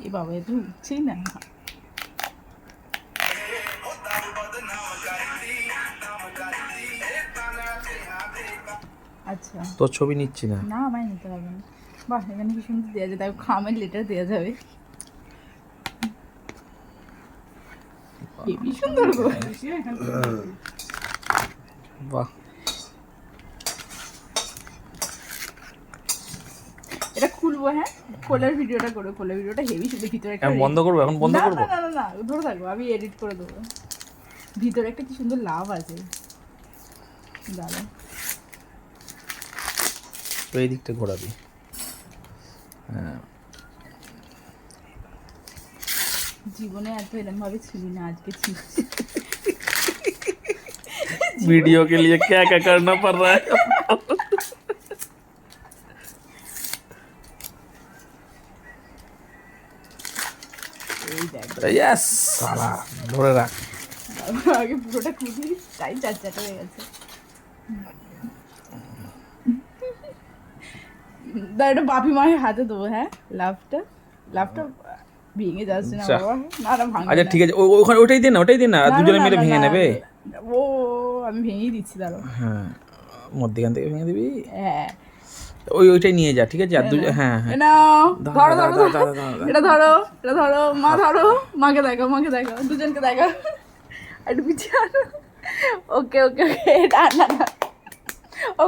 এ বাবা, এ তো উঠছেই না। আচ্ছা, তোর ছবি নিচ্ছি না। না আমায় নিতে হবে না। বাহ, এখানে কি সুন্দর দেওয়া যায়, তাই খামের লেটার দেওয়া যাবে। হেবি সুন্দর গো। বাহ, এটা খুলবো, হ্যাঁ খোলার ভিডিওটা করবো, খোলার ভিডিওটা হেভি সুন্দর। ভিতরে একটা এখন বন্ধ করবো? এখন বন্ধ না করবো? না না না না, ধরে থাকবো, আমি এডিট করে দেবো। ভিতরে একটা কি সুন্দর লাভ আছে, দাঁড়া। তো এই দিকটা ঘোরাবি। হ্যাঁ, জীবনে এত এরম ভাবে ছিলি না, আজকে ছিঁড়ছি। वीडियो के लिए क्या क्या करना पड़ रहा है। এই দেখ, यस साला ধরে রাখ। আগে পুরোটা খুঁজি, তাই চারচাটা হয়ে গেছে। এটা বাপি মায়ের হাতে দেবো, হ্যাঁ লাভটা ভেঙে যাচ্ছে না বাবা। না না, ভাঙবে আচ্ছা না। ঠিক আছে, ওখানে ওটাই দিন না, ওটাই দিন না, না, দুজনে না, মিলে না, ভেঙে না, নেবে। ও আমি ভেঙেই দিচ্ছি, দাঁড়াও। হ্যাঁ, মধ্যখান থেকে ভেঙে দিবি। হ্যাঁ, ওইটাই নিয়ে যা, ঠিক আছে। আর হ্যাঁ হ্যাঁ, নাও, ধরো দাঁড়া, ধরো দাঁড়া, ধরো, দাঁড়া, দাঁড়া। এটা ধরো, এটা ধরো, মা ধরো, মাকে দেখো, মাকে দেখো, দুজনকে দেখো, একটু পিছিয়ে আনো। ওকে ওকে ওকে, না না না, ও